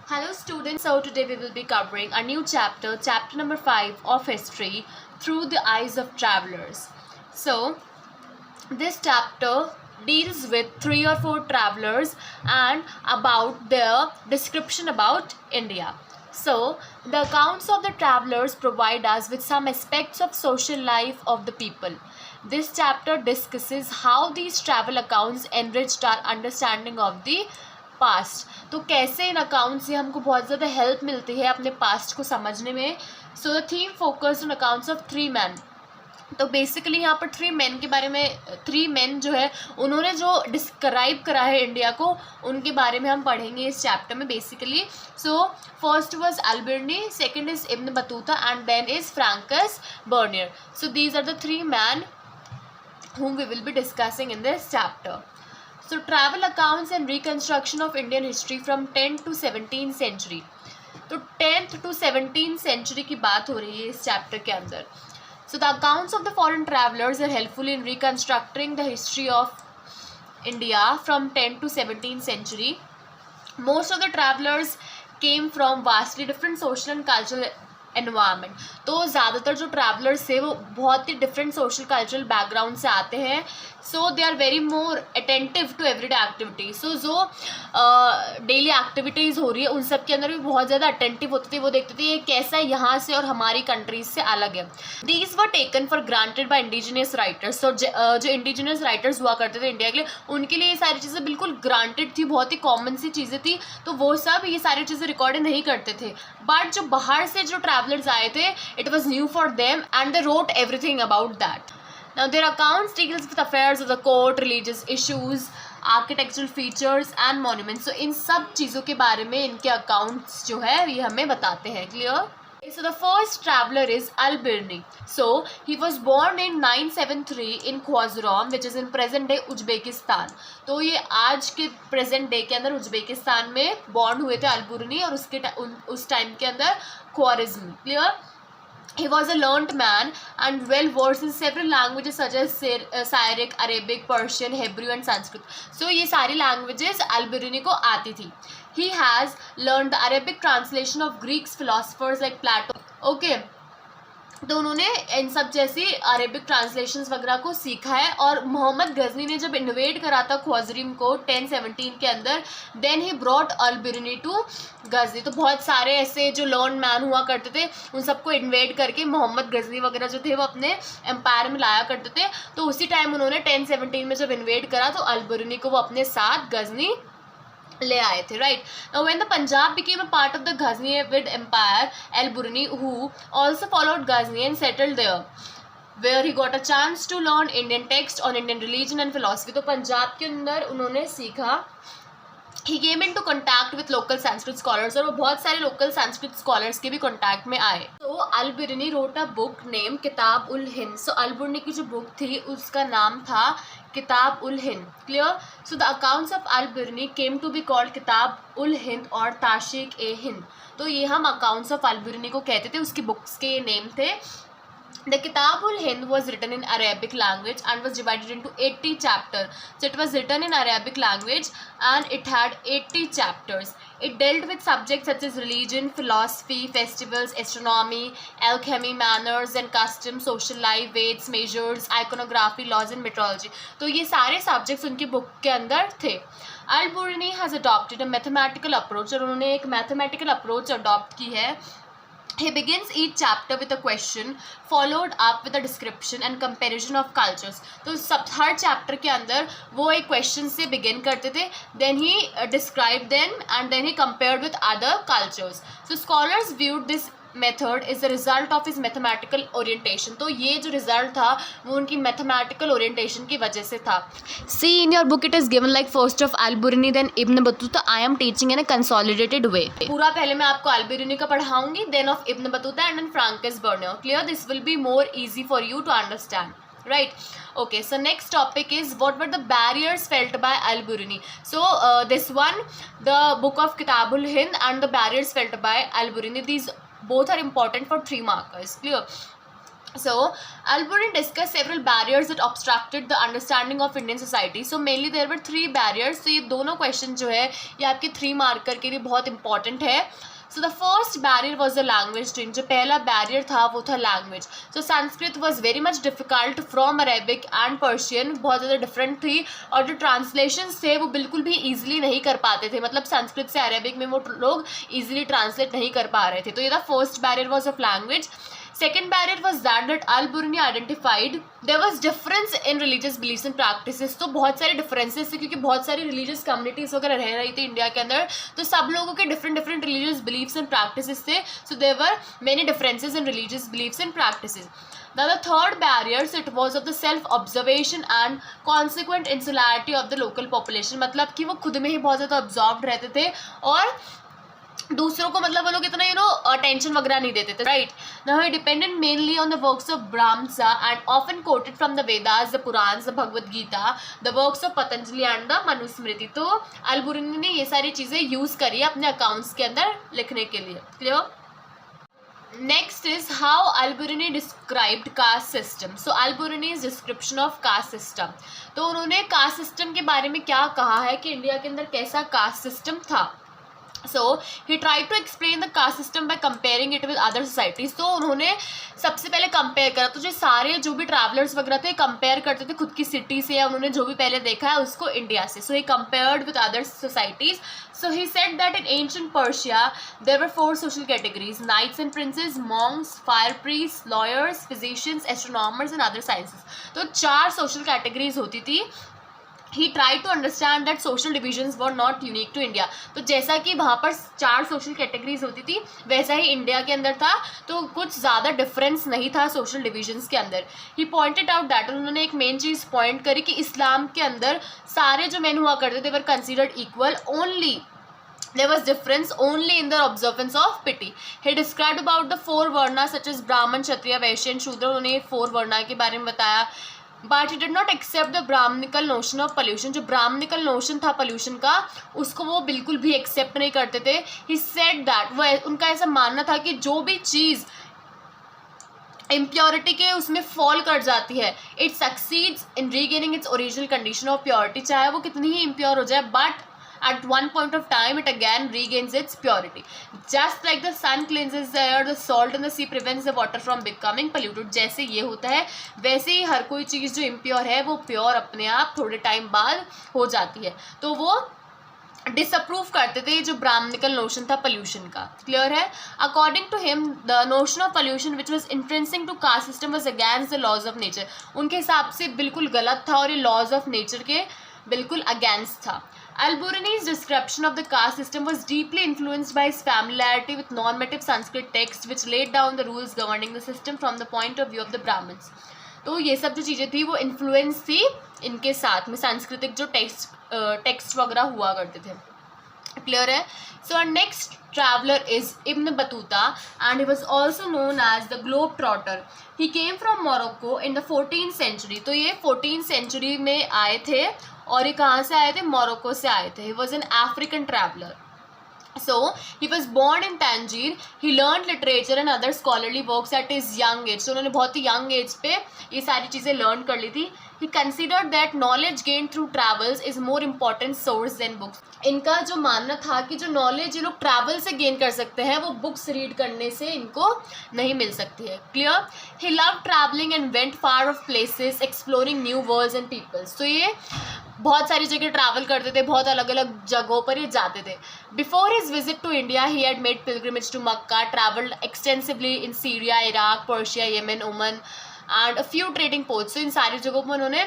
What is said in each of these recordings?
Hello students, so today we will be covering a new chapter, chapter number 5 of history through the eyes of travelers. So this chapter deals with 3 or 4 travelers and about their description about India. So the accounts of the travelers provide us with some aspects of social life of the people. This chapter discusses how these travel accounts enriched our understanding of the past. तो कैसे इन account से हमको बहुत ज़्यादा help मिलती है अपने past को समझने में. So the theme focused on accounts of 3 man. तो बेसिकली यहाँ पर 3 मैन के बारे में 3 मैन जो है उन्होंने जो डिस्क्राइब करा है इंडिया को, उनके बारे में हम पढ़ेंगे इस चैप्टर में basically. So first was Al-Biruni, second is Ibn Battuta and then is Francois Bernier. So these are the 3 man whom we will be discussing in this chapter. So travel accounts and reconstruction of Indian history from 10th to 17th century. तो 10th to 17th century की बात हो रही है इस chapter के अंदर. So the accounts of the foreign travelers are helpful in reconstructing the history of India from 10th to 17th century. Most of the travelers came from vastly different social and cultural environment. तो ज़्यादातर जो travellers थे वो बहुत ही different social cultural background से आते हैं. So they are very more attentive to everyday activity. So जो डेली एक्टिविटीज़ हो रही है उन सब के अंदर भी बहुत ज़्यादा अटेंटिव होते थे. वो देखते थे ये कैसा है यहाँ से और हमारी कंट्रीज से अलग है. These were taken for granted by indigenous writers. तो जो इंडिजिनियस राइटर्स हुआ करते थे इंडिया के लिए, उनके लिए ये सारी चीज़ें बिल्कुल ग्रांटेड थी, बहुत ही कॉमन सी चीज़ें थी. तो वो सब ये सारी चीज़ें रिकॉर्ड नहीं करते थे. बट जो बाहर से जो ट्रैवलर्स आए थे, it was new for them and they wrote everything about that. Now their accounts deals with affairs of the court, religious issues, architectural features and monuments. So इन सब चीज़ों के बारे में इनके accounts जो है ये हमें बताते हैं. Clear? So the first traveler is Al-Biruni. So he was born in 973 in Khwarazm, which is in present day Uzbekistan. तो ये आज के प्रेजेंट डे के अंदर उज्बेकिस्तान में बॉर्न हुए थे अल-बिरूनी, और उस टाइम के अंदर ख्वारिज़्म. Clear? He was a learned man and well versed in several languages such as Syriac, Arabic, Persian, Hebrew and Sanskrit. So ये सारी languages Al-Biruni को आती थी. He has learned the Arabic translation of Greek philosophers like Plato. Okay. तो उन्होंने इन सब जैसी Arabic translations वगैरह को सीखा है. और मोहम्मद गजनी ने जब इन्वेड करा था ख्वारिज़्म को 1017 के अंदर, then he brought Al-Biruni to Ghazni. तो बहुत सारे ऐसे जो लर्न मैन हुआ करते थे उन सबको इन्वेड करके मोहम्मद गजनी वगैरह जो थे वो अपने एम्पायर में लाया करते थे. तो उसी टाइम उन्होंने 1017 में जब इन्वेड करा तो अल-बिरूनी को वो अपने साथ गजनी ले आए थे. Right. Now when the Punjab became a part of the Ghaznavid empire, Al-Biruni who also followed Ghazni and settled there, where he got a chance to learn Indian text on Indian religion and philosophy. तो पंजाब के अंदर उन्होंने सीखा. He came into contact with local Sanskrit scholars, और वो बहुत सारे local Sanskrit scholars के भी contact में आए. तो अल-बिरूनी wrote a book named किताब उल हिंद. So अल-बिरूनी की जो book थी उसका नाम था Kitab ul Hind. Clear? So the accounts of Al-Biruni came to be called Kitab ul Hind और ताशीक ए हिंद. तो ये हम अकाउंट्स ऑफ अल-बिरूनी को कहते थे, उसकी बुक्स के नेम थे. The Kitab ul Hind was written in Arabic language and was divided into 80 chapters. So it was written in Arabic language and it had 80 chapters. It dealt with subjects such as religion, philosophy, festivals, astronomy, alchemy, manners and customs, social life, weights, measures, iconography, laws and meteorology. तो ये सारे subjects उनकी book के अंदर थे. Al-Biruni has adopted a mathematical approach, और उन्होंने एक mathematical approach adopt की है. He begins each chapter with a question followed up with a description and comparison of cultures. तो सब हर chapter के अंदर वो एक question से begin करते थे, then he described them and then he compared with other cultures. So scholars viewed this method is the result of his mathematical orientation. तो ये जो result था वो उनकी mathematical orientation की वजह से था. See in your book it is given like first of Al-Biruni then Ibn Battuta. I am teaching in a consolidated way. पूरा पहले मैं आपको Al-Biruni का पढ़ाऊंगी, then of Ibn Battuta and then Francis Bernard. Clear? This will be more easy for you to understand. Right. Okay, so next topic is what were the barriers felt by Al-Biruni. So this one, the book of Kitab ul Hind and the barriers felt by Al-Biruni, these both are important for 3 markers. Clear? So, Al-Biruni discussed several barriers that obstructed the understanding of Indian society. So, mainly there were 3 barriers. So, ये दोनों question जो है ये आपके 3 marker के लिए बहुत important है. So, the first barrier was the language change. जो पहला barrier था वो था language. So, Sanskrit was very much difficult from Arabic and Persian. बहुत ज़्यादा different थी और जो translations थे वो बिल्कुल भी easily नहीं कर पाते थे. मतलब संस्कृत से Arabic में वो लोग easily translate नहीं कर पा रहे थे. तो ये the first barrier was of language. Second barrier was that Al-Biruni identified there was difference in religious beliefs and practices. तो बहुत सारे differences थे क्योंकि बहुत सारी religious communities वगैरह रह रही थी इंडिया के अंदर, तो सब लोगों के different religious beliefs and practices थे. So there were many differences in religious beliefs and practices. Now the third barrier, so it was of the self-observation and consequent insularity of the local population. मतलब कि वो खुद में ही बहुत ज़्यादा absorbed रहते थे और दूसरों को मतलब वो लोग इतना अटेंशन वगैरह नहीं देते थे, right. Now he depended mainly on the works of Brahmanas and often quoted from the Vedas, the Puranas, the Bhagavad Gita, the works of Patanjali and the Manusmriti. तो अल-बिरूनी ने ये सारी चीज़ें यूज़ करी अपने अकाउंट्स के अंदर लिखने के लिए. Clear. Next is how Al-Biruni described caste system. So Al-Biruni's description of caste system. तो उन्होंने कास्ट सिस्टम के बारे में क्या कहा है कि इंडिया के अंदर कैसा कास्ट सिस्टम था. So he tried to explain the caste system by comparing it with other societies. तो उन्होंने सबसे पहले कंपेयर करा. तो जो भी ट्रैवलर्स वगैरह थे कंपेयर करते थे खुद की सिटी से या उन्होंने जो भी पहले देखा है उसको इंडिया से. So he compared with other societies. So he said that in ancient Persia there were 4 social categories: knights and princes, monks, fire priests, lawyers, physicians, astronomers and other sciences. तो 4 social categories होती थी. He tried to understand that social divisions were not unique to India. तो जैसा कि वहाँ पर 4 social categories होती थी वैसा ही इंडिया के अंदर था, तो कुछ ज़्यादा डिफरेंस नहीं था सोशल डिविजन्स के अंदर. ही पॉइंटेड आउट दैट, उन्होंने एक मेन चीज़ पॉइंट करी कि इस्लाम के अंदर सारे जो मैन हुआ करते थे were considered equal, only there was difference only in the observance of piti. He described about the 4 varnas such as Brahman, Kshatriya, Vaishya and Shudra. उन्होंने 4 वर्णा के बारे में बताया. But he did not accept the brahmanical notion of pollution. जो Brahminical notion था pollution का उसको वो बिल्कुल भी एक्सेप्ट नहीं करते थे. ही सेड दैट, वो उनका ऐसा मानना था कि जो भी चीज़ इम्प्योरिटी के उसमें फॉल कर जाती है it succeeds in regaining its original condition of purity. चाहे वो कितनी ही इम्प्योर हो जाए but at one point of time it again regains its purity. Just like the sun cleanses the air, the salt in the sea prevents the water from becoming polluted. जैसे ये होता है वैसे ही हर कोई चीज़ जो इम्प्योर है वो प्योर अपने आप थोड़े टाइम बाद हो जाती है. तो वो डिसअप्रूव करते थे जो ब्राह्मणिकल नोशन था पोल्यूशन का. क्लियर है. According to him the notion of pollution which was intrinsic to caste system was against the laws of nature. उनके हिसाब से बिल्कुल गलत था और ये लॉज ऑफ नेचर के बिल्कुल अगेंस्ट था. Al-Biruni's description of the caste system was deeply influenced by his familiarity with non-native Sanskrit texts which laid down the rules governing the system from the point of view of the Brahmins. तो ये सब जो चीज़ें थी वो influence थी इनके साथ में सांस्कृतिक जो टेक्स्ट वगैरह हुआ करते थे. क्लियर है. So our next traveler is Ibn Battuta and he was also known as the Globetrotter. He came from Morocco in the 14th century. तो ये 14th century में आए थे और ये कहाँ से आए थे? मोरक्को से आए थे. He was an African traveler. So he was born in Tangier. He learned literature and other scholarly works at his young age. So उन्होंने बहुत ही young age पे ये सारी चीज़ें learn कर ली थी. He considered that knowledge gained through travels is more important source than books. इनका जो मानना था कि जो नॉलेज ये लोग ट्रैवल से गेन कर सकते हैं वो बुक्स रीड करने से इनको नहीं मिल सकती है. Clear. He love travelling and went far off places exploring new worlds and peoples. तो ये बहुत सारी जगह ट्रैवल करते थे, बहुत अलग अलग जगहों पर ये जाते थे. Before his visit to India he had made pilgrimage to Mecca, travelled extensively in Syria, Iraq, Persia, Yemen, Oman and a few trading ports. तो इन सारी जगहों पर उन्होंने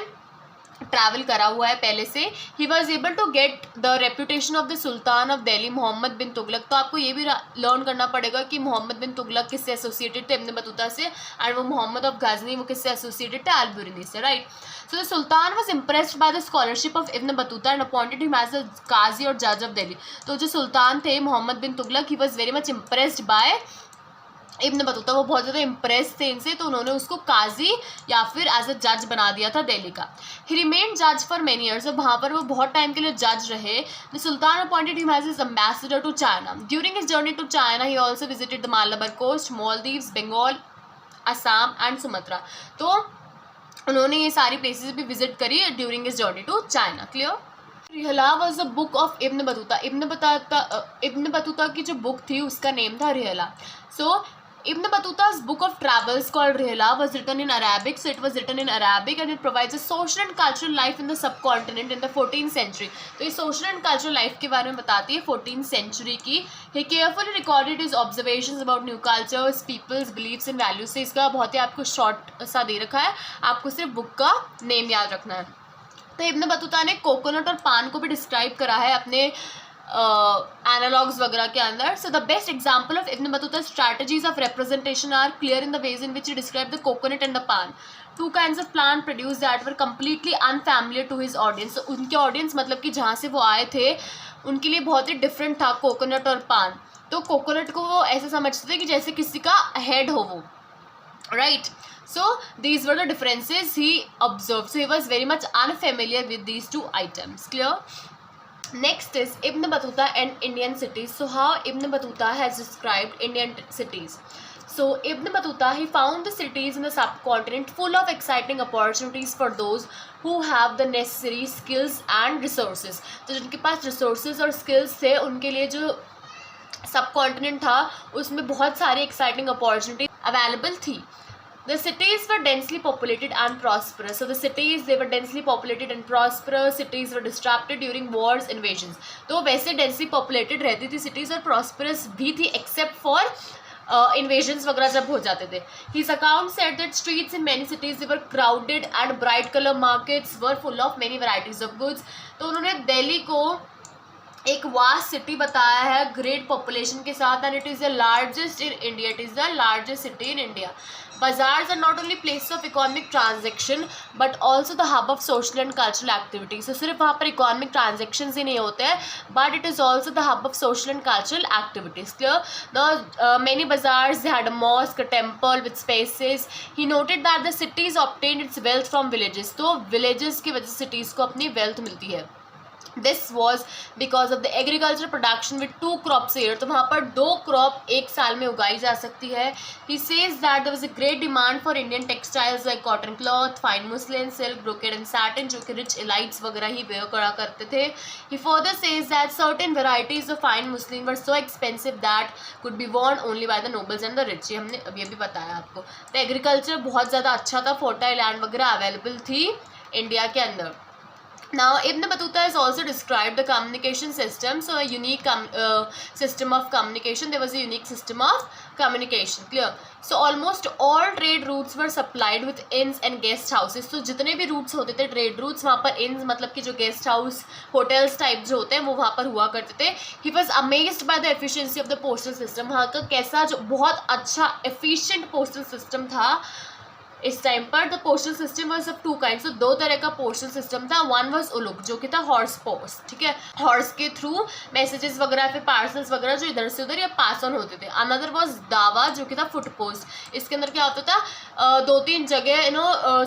ट्रैवल करा हुआ है पहले से. He was able to get the reputation of the sultan of Delhi Muhammad bin Tughlaq. तो आपको ये भी लर्न करना पड़ेगा कि मोहम्मद बिन तुगलक किससे एसोसिएटेड थे? इब्न बतूता से. एंड वो मोहम्मद ऑफ गजनी वो किससे एसोसिएटेड थे? अल-बिरूनी से. Right. So the sultan was impressed by the scholarship of Ibn Battuta and appointed him as the qazi और जज ऑफ दिल्ली. तो जो सुल्तान थे Muhammad bin Tughlaq he was very much impressed by Ibn Battuta. वो बहुत ज़्यादा इम्प्रेस थे इनसे तो उन्होंने उसको काजी या फिर एज अ जज बना दिया था दिल्ली का. ही रिमेन्ड जज फॉर मेनी ईयर्स. अब वहाँ पर वो बहुत टाइम के लिए जज रहे. The sultan appointed him as his ambassador to China. During his journey to China he also visited the Malabar coast, Maldives, Bengal Assam and Sumatra. तो उन्होंने ये सारी प्लेसेस भी विजिट करी during his journey to China. Clear? Rihla was a book of Ibn Battuta. Ibn Battuta की जो book थी उसका नेम था रिहला। सो Ibn Battuta's book of travels called Rihla was written in Arabic. So it was written in Arabic and it provides a social and cultural life in the subcontinent in the 14th century. तो ये social and cultural life के बारे में बताती है 14th century की. He carefully recorded his observations about new cultures, peoples, beliefs and values. से इसका बहुत ही आपको short सा दे रखा है, आपको सिर्फ book का name याद रखना है. तो इब्न बतूता ने कोकोनट और पान को भी डिस्क्राइब करा है अपने एनालॉग्स वगैरह के अंदर. So the best example of Ibn Battuta strategies of representation are clear in the ways in which he describe the coconut and the paan. Two kinds of plant produce that were completely unfamiliar to his audience. उनके audience मतलब कि जहाँ से वो आए थे उनके लिए बहुत ही डिफरेंट था कोकोनट और पान. तो कोकोनट को वो ऐसे समझते थे कि जैसे किसी का हेड हो वो, right. So these were the differences he observed. So he was very much unfamiliar with these two items. Clear? Next is Ibn Battuta and Indian cities. So how Ibn Battuta has described Indian cities. So Ibn Battuta, he found the cities in the subcontinent full of exciting opportunities for those who have the necessary skills and resources. तो जिनके पास resources और skills थे उनके लिए जो subcontinent था उसमें बहुत सारी exciting opportunities available थी. The cities were densely populated and prosperous. So the cities, they were densely populated and prosperous. Cities were disrupted during wars, invasions. तो वैसे densely populated रहती थी cities और prosperous भी थी except for invasions वगैरह जब हो जाते थे. His account said that streets in many cities they were crowded and bright color markets were full of many varieties of goods. तो उन्होंने दिल्ली को एक वास्ट सिटी बताया है ग्रेट पॉपुलेशन के साथ and it is the largest in India. It is the largest city in India. Bazaars are not only places of economic transaction but also the hub of social and cultural activities. So सिर्फ वहाँ पर economic transactions ही नहीं होते हैं but it is also the hub of social and cultural activities. Clear? Now many bazaars, they had a mosque, a temple with spaces. He noted that the cities obtained its wealth from villages. तो villages की वजह से cities को अपनी wealth मिलती है. This was because of the agricultural production with 2 crops a year. तो वहाँ पर 2 crop एक साल में उगाई जा सकती है. He says that there was a great demand for Indian textiles like cotton cloth, fine muslin, silk, brocade and satin जो कि rich elites वगैरह ही wear करा करते थे. He further says that certain varieties of fine muslin were so expensive that could be worn only by the nobles and the rich. ये हमने अभी बताया आपको. तो एग्रीकल्चर बहुत ज़्यादा अच्छा था, फर्टाइल लैंड वगैरह अवेलेबल थी इंडिया के अंदर. Now Ibn Battuta has also described the communication system. So a unique system of communication. There was a unique system of communication. Clear? So almost all trade routes were supplied with inns and guest houses. So जितने भी routes होते थे trade routes वहाँ पर inns मतलब कि जो guest house hotels type जो होते हैं वो वहाँ पर हुआ करते थे. He was amazed by the efficiency of the postal system. वहाँ का कैसा जो बहुत अच्छा efficient postal system था इस टाइम पर. The postal system was of 2 kind. So 2 तरह का पोस्टल सिस्टम था. वन वाज उलुक जो कि था हॉर्स पोस्ट. ठीक है, हॉर्स के थ्रू मैसेजेस वगैरह फिर पार्सल्स वगैरह जो इधर से उधर या पास ऑन होते थे. अनदर वाज दावा जो कि था फुट पोस्ट. इसके अंदर क्या होता था 2-3 जगह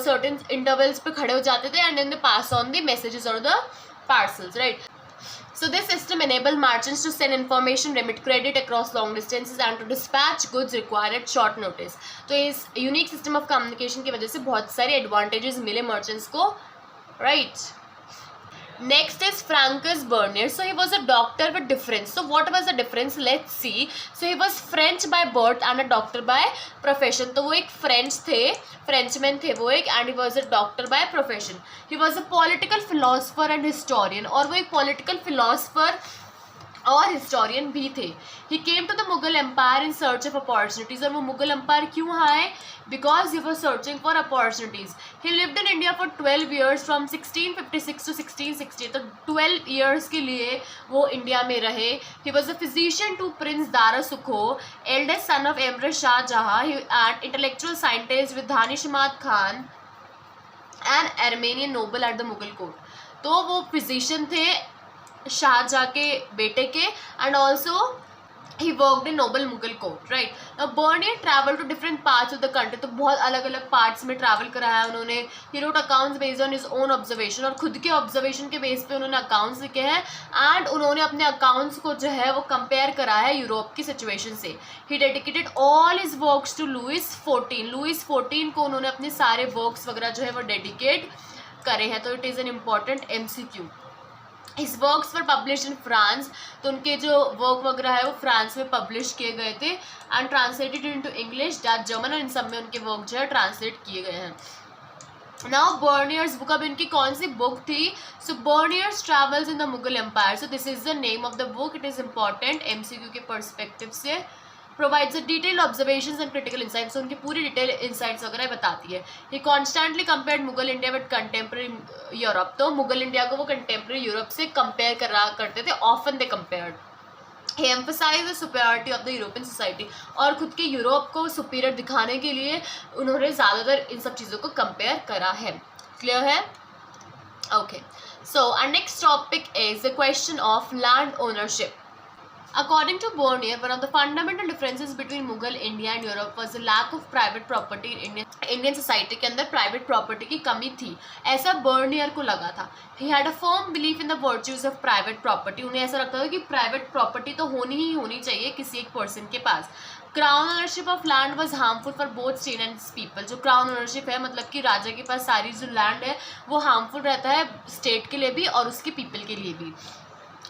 सर्टेन इंटरवल्स पे खड़े हो जाते थे and then they pass on the messages और the parcels, right. So this system enabled merchants to send information, remit credit across long distances and to dispatch goods required at short notice. तो इस unique system of communication की वजह से बहुत सारे advantages मिले merchants को, right? Next is Francis Bernier. So he was a doctor with difference. So what was the difference? Let's see. So he was French by birth and a doctor by profession. तो वो एक French थे, Frenchman थे वो एक, and he was a doctor by profession. He was a political philosopher and historian. और वो एक political philosopher और हिस्टोरियन भी थे. He came to the Mughal empire in search of opportunities. और वो मुगल एम्पायर क्यों आए? Because he was searching for opportunities. He lived in India for 12 years from 1656 to 1660. तो 12 years के लिए वो इंडिया में रहे. He was a physician to prince Dara Shukoh, eldest son of emperor Shah Jahan, and intellectual scientist with Danishmand Khan and Armenian noble at the Mughal court. तो वो physician थे शाहजहाँ के बेटे के and also he worked in noble Mughal court, right? Now Bernier traveled to different parts of the country, तो बहुत अलग अलग parts में travel करा है उन्होंने. He wrote accounts based on his own observation, और खुद के observation के base पे उन्होंने accounts लिखे हैं, and उन्होंने अपने accounts को जो है वो compare करा है यूरोप की situation से. He dedicated all his works to Louis XIV. Louis XIV को उन्होंने अपने सारे works वगैरह जो है वो dedicate करे हैं, तो it is an important MCQ. His works were published in France, तो उनके जो वर्क वगैरह है वो फ्रांस में पब्लिश किए गए थे and translated into English, Dutch, German, और इन सब में उनके वर्क जो है ट्रांसलेट किए गए हैं. नाउ बर्नियर्स बुक, अब इनकी कौन सी बुक थी? So Bernier's travels in the Mughal empire. So this is the name of the book. It is important MCQ के पर्सपेक्टिव से. Provides detail observations and critical insights, उनकी पूरी डिटेल इंसाइट्स वगैरह बताती है. He constantly compared Mughal India with contemporary Europe, तो Mughal India को वो कंटेम्प्रेरी यूरोप से कंपेयर करा करते थे. Often they compared. He emphasise the superiority of the European society, और खुद के यूरोप को सुपीरियर दिखाने के लिए उन्होंने ज़्यादातर इन सब चीज़ों को कंपेयर करा है. क्लियर है? Okay, so our next topic is the question of land ownership. According to Bernier, one of the fundamental differences between Mughal India and Europe was the lack of private property in Indian society. के अंदर private property की कमी थी, ऐसा Bernier को लगा था. He had a firm belief in the virtues of private property. उन्हें ऐसा लगता था कि private property तो होनी ही होनी चाहिए किसी एक person के पास. Crown ownership of land was harmful for both state and people. जो crown ownership है मतलब कि राजा के पास सारी जो land है वो harmful रहता है state के लिए भी और उसके people के लिए भी.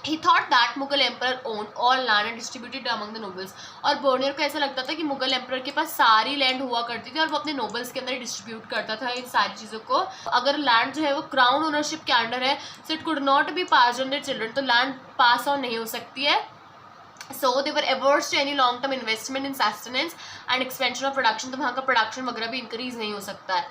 He thought that Mughal emperor owned all land and distributed among the nobles. और बोर्नियर को ऐसा लगता था कि मुगल एम्पर के पास सारी लैंड हुआ करती थी और वो अपने नोबल्स के अंदर डिस्ट्रीब्यूट करता था इन सारी चीज़ों को. अगर लैंड जो है वो क्राउन ओनरशिप के अंडर है, so it could not be pass on their children, तो लैंड पास ऑन नहीं हो सकती है. So they were averse to any long term investment in sustenance and expansion of production, तो वहाँ का प्रोडक्शन वगैरह भी इंक्रीज नहीं हो सकता है.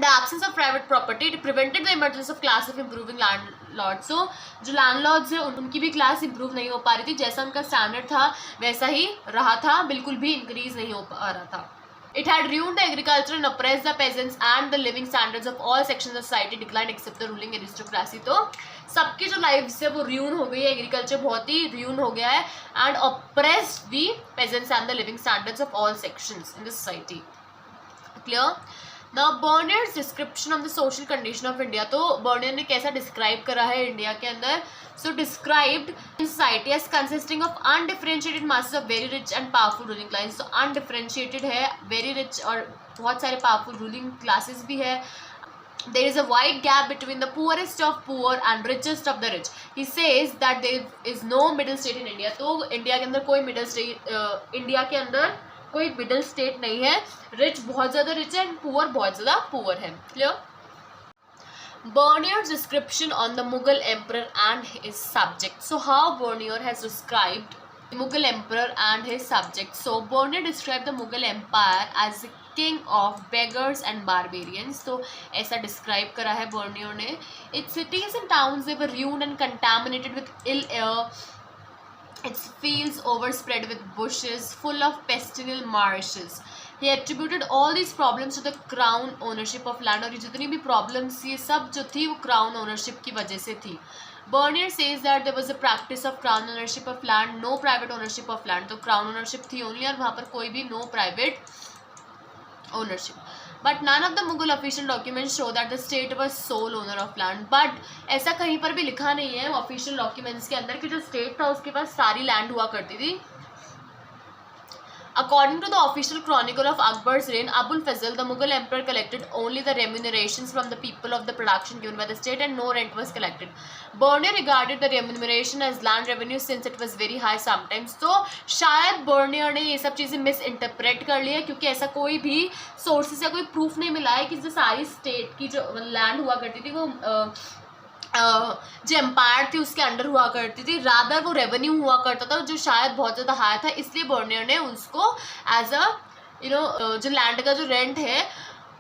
The absence of private property prevented the emergence of class of improving landlords. So जो landlords हैं उनकी भी क्लास इंप्रूव नहीं हो पा रही थी, जैसा उनका स्टैंडर्ड था वैसा ही रहा था, बिल्कुल भी इंक्रीज नहीं हो पा रहा था. It had ruined the agriculture and oppressed the peasants, and the living standards of all sections of society declined except the ruling aristocracy. तो सबकी जो लाइफ है वो ruin हो गई है, एग्रीकल्चर बहुत ही ruin हो गया है, and oppressed the peasants and the living standards of all sections in the society. Clear? Now Bernier's description of the social condition of India, तो Bernier ने कैसा डिस्क्राइब करा है इंडिया के अंदर? So described society as consisting of undifferentiated masses of very rich and powerful ruling classes. तो undifferentiated है, very rich और बहुत सारे powerful ruling classes भी है. There is a wide gap between the poorest of poor and richest of the rich. He says that there is no middle state in India. तो India के अंदर कोई middle state, India के अंदर कोई middle state नहीं है. Rich बहुत ज़्यादा रिच है एंड पुअर बहुत ज़्यादा पुअर है. Clear? Bernier's description on the Mughal emperor and his subjects. So how Bernier has described the Mughal emperor and his subjects. So Bernier described the Mughal empire as the king of beggars and barbarians. तो ऐसा describe करा है Bernier ने. Its cities and towns, they were ruined and contaminated with ill air. Its fields overspread with bushes full of pestilential marshes. He attributed all these problems to the crown ownership of land. और जितनी भी problems ये सब जो थी वो crown ownership की वजह से थी. Bernier says that there was a practice of crown ownership of land, no private ownership of land. तो crown ownership थी only और वहाँ पर कोई भी no private ownership. But none of the Mughal official documents show that the state was sole owner of land. But ऐसा कहीं पर भी लिखा नहीं है ऑफिशियल डॉक्यूमेंट्स के अंदर कि जो स्टेट था उसके पास सारी लैंड हुआ करती थी. According to the official chronicle of Akbar's reign, Abul Fazl, the Mughal emperor, collected only the remunerations from the people of the production given by the state, and no rent was collected. Bernier regarded the remuneration as land revenue since it was very high sometimes. तो शायद Bernier ने ये सब चीज़ें miss interpret कर ली है, क्योंकि ऐसा कोई भी सोर्सेस या कोई प्रूफ नहीं मिला है कि जो सारी स्टेट की जो लैंड हुआ करती थी वो जो एम्पायर थी उसके अंडर हुआ करती थी. रादर वो रेवेन्यू हुआ करता था जो शायद बहुत ज़्यादा हाई था, इसलिए बर्नियर ने उसको एज अ जो लैंड का जो रेंट है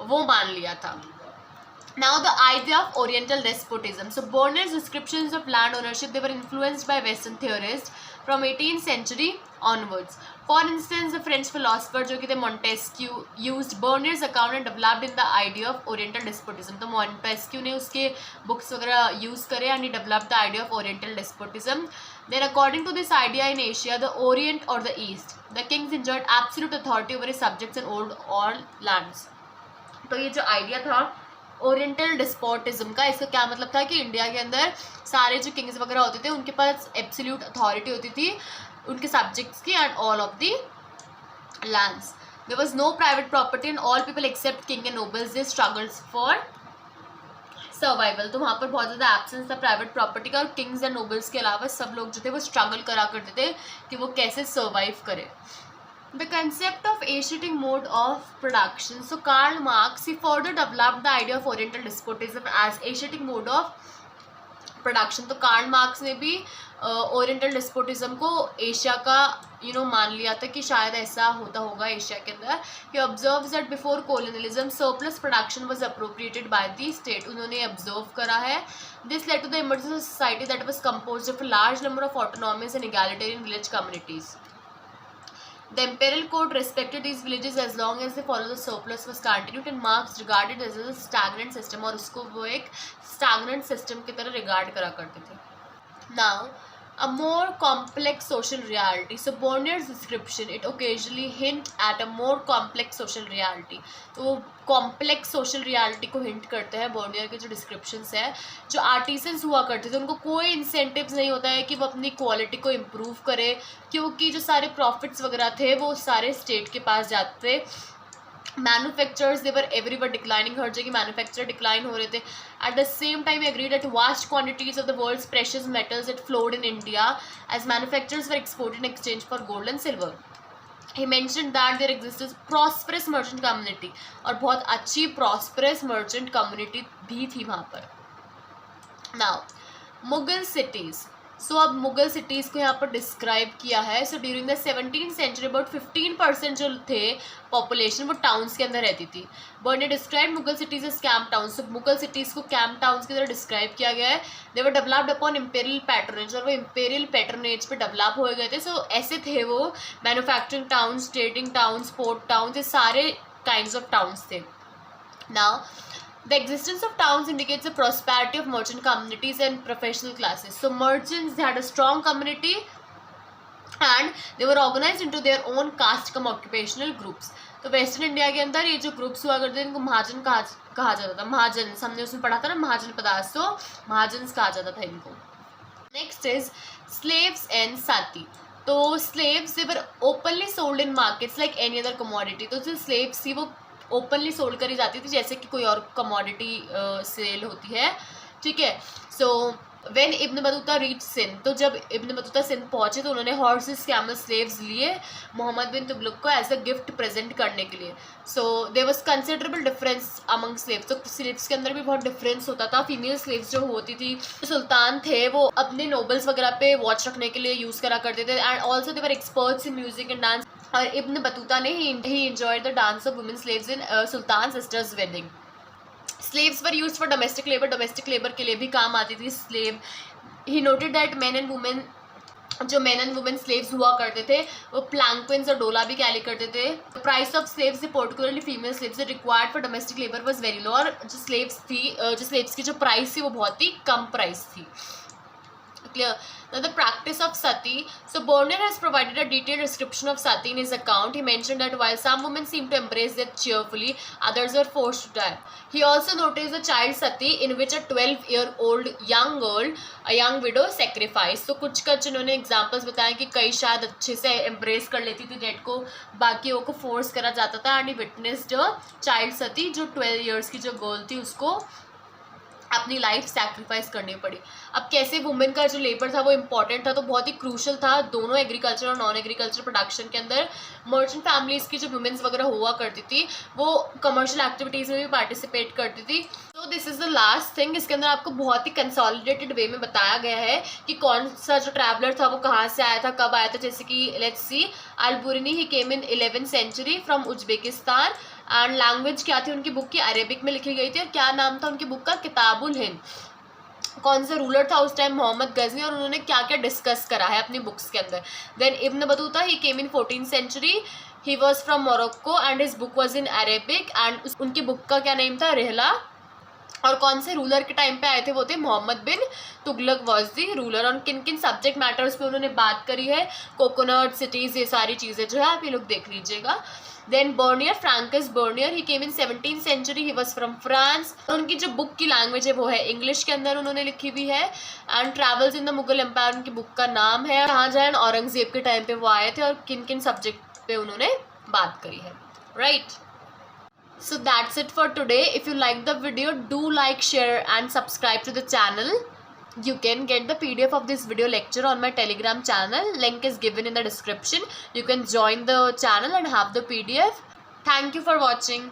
वो मान लिया था. Now the idea of Oriental despotism. So Bernier's descriptions of land ownership, they were influenced by Western theorists from 18th century onwards. For instance, the French philosopher जो कि थे Montesquieu used Bernier's account and developed in the idea of Oriental despotism. तो Montesquieu ने उसके books वगैरह use करे and he developed the idea of Oriental despotism. Then according to this idea in Asia, the Orient or the East, the kings enjoyed absolute authority over his subjects and owned all lands. तो ये जो idea था oriental despotism का, इसका क्या मतलब था कि इंडिया के अंदर सारे जो किंग्स वगैरह होते थे उनके पास एब्सोल्यूट अथॉरिटी होती थी उनके सब्जेक्ट्स की and all of the lands. There was no private property and all people except king and nobles they struggled for survival. तो वहाँ पर बहुत ज़्यादा एब्सेंस था प्राइवेट प्रॉपर्टी का और किंग्स एंड नोबल्स के अलावा सब लोग जो थे वो स्ट्रगल करा करते थे कि वो कैसे सर्वाइव करें. The concept of Asiatic mode of production. So Karl Marx he further developed the idea of oriental despotism as Asiatic mode of production. तो कार्ल मार्क्स ने भी ओरिएंटल डिस्पोटिज्म को एशिया का मान लिया था कि शायद ऐसा होता होगा एशिया के अंदर. He observes that before colonialism surplus production was appropriated by the state. उन्होंने ऑब्जर्व करा है. This led to the emergence of society that was composed of a large number of autonomous and egalitarian village communities. The imperial court respected these villages as long as they followed the surplus was continued and Marx regarded as a stagnant system और उसको वो एक stagnant system की तरह regard करा करते थे. Now, a more complex social reality. So Bonner's description, it occasionally hint at a more complex social reality. तो वो complex social reality को hint करते हैं बॉर्नियर के जो descriptions है. जो artisans हुआ करते थे उनको कोई incentives नहीं होता है कि वो अपनी quality को improve करे क्योंकि जो सारे profits वगैरह थे वो सारे state के पास जाते थे. Manufacturers they were everywhere declining. हर जगह manufacturer decline हो रहे थे. At the same time, we agreed that vast quantities of the world's precious metals had flowed in India as manufacturers were exported in exchange for gold and silver. He mentioned that there existed prosperous merchant community और बहुत अच्छी prosperous merchant community भी थी वहाँ पर. Now, Mughal cities. सो अब Mughal cities को यहाँ पर डिस्क्राइब किया है. So during the 17th century about 15% जो थे पॉपुलेशन वो टाउन्स के अंदर रहती थी. Bernier describe Mughal cities as camp towns. तो मुगल सिटीज़ को कैंप टाउन्स की तरह डिस्क्राइब किया गया है. They were developed upon imperial patronage और वो इम्पेरियल पैटर्नेज पे डेवलप हो गए थे. सो ऐसे थे वो manufacturing towns, trading towns, port towns, ये सारे काइंड्स ऑफ टाउन्स थे. Now the existence of towns indicates the prosperity of merchant communities and professional classes. So merchants, they had a strong community and they were organized into their own caste cum occupational groups. तो western India के अंदर ये जो groups हुआ करते थे इनको महाजन कहा जाता था. महाजन हमने उसमें पढ़ा था ना, महाजन पदार्थ, तो महाजन कहा जाता था इनको. नेक्स्ट इज स्लेव्स एंड साथी. तो slaves they were openly sold in markets like any other commodity. तो जो स्लेव्स थी वो ओपनली सोल्ड करी जाती थी जैसे कि कोई और कमोडिटी सेल होती है. ठीक है. So when Ibn Battuta reach Sindh, तो जब इब्न बतूता सिंध पहुंचे तो उन्होंने हॉर्सेस, कैमल, स्लेव्स लिए मोहम्मद बिन तुगलक को एज अ गिफ्ट प्रेजेंट करने के लिए. So there was considerable difference among slaves. तो स्लेव्स के अंदर भी बहुत डिफरेंस होता था. फीमेल स्लेव्स जो होती थी, तो सुल्तान थे वो अपने नोबल्स वगैरह पे वॉच रखने के लिए यूज़ करा करते थे. And also they were experts in music and dance. और इब्न बतूता ने ही enjoyed the dance of women slaves in Sultan sisters wedding. Slaves were used for domestic labour. Domestic labour के लिए भी काम आती थी slave. He noted that main and women, जो main and women slaves हुआ करते थे वो प्लैंक्विन्स और डोला भी कैरी करते थे. Price of slaves particularly female slaves required for domestic labour was very low. और जो स्लेव्स की जो प्राइस थी वो बहुत ही कम प्राइस थी. Clear. Now the practice of sati. So Bonner has provided a detailed description of sati in his account. He mentioned that while some women seemed to embrace death cheerfully, others were forced to die. He also noticed the child sati in which a 12-year-old young girl, a young widow, sacrificed. So कुछ उन्होंने examples बताए कि कई शायद अच्छे से embrace कर लेती थी डेथ को, बाकियों को force करा जाता था. And he witnessed a child sati जो 12 years की जो गर्ल थी उसको अपनी लाइफ सैक्रिफाइस करनी पड़ी. अब कैसे वुमेन का जो लेबर था वो इम्पॉर्टेंट था, तो बहुत ही क्रूशल था दोनों एग्रीकल्चर और नॉन एग्रीकल्चर प्रोडक्शन के अंदर. मर्चेंट फैमिलीज़ की जो वुमेन्स वगैरह हुआ करती थी वो कमर्शियल एक्टिविटीज़ में भी पार्टिसिपेट करती थी. तो this is the last thing. इसके अंदर आपको बहुत ही कंसोलिडेटेड वे में बताया गया है कि कौन सा जो ट्रैवलर था वो कहाँ से आया था, कब आया था. जैसे कि let's see, Al-Biruni he came in 11th century from Uzbekistan. And language क्या थी उनकी बुक की, अरेबिक में लिखी गई थी. और क्या नाम था उनकी बुक का, किताबुल हिंद. कौन सा रूलर था उस टाइम, मोहम्मद गजनी. और उन्होंने क्या क्या डिस्कस करा है अपनी बुक्स के अंदर. Then Ibn Battuta he came in 14th century. He was from Morocco and his book was in Arabic. And उनकी बुक का क्या नेम था, रिहला और कौन से रूलर के टाइम पे आए थे, वो थे Muhammad bin Tughlaq was the ruler. और किन किन सब्जेक्ट मैटर्स पे उन्होंने बात करी है, कोकोनट, सिटीज़, ये सारी चीज़ें जो है आप ये लोग देख लीजिएगा। Then Bernier, Francois Bernier, he came in 17th century, he was from France. उनकी जो बुक की लैंग्वेज है वो है इंग्लिश के अंदर उन्होंने लिखी हुई है। And travels in the Mughal empire उनकी बुक का नाम है। शाहजहां औरंगजेब के टाइम पे वो आए थे और किन किन सब्जेक्ट पे उन्होंने बात करी है, right. So that's it for today. If you like the video, do like, share and subscribe to the channel. You can get the PDF of this video lecture on my Telegram channel. Link is given in the description. You can join the channel and have the PDF. Thank you for watching.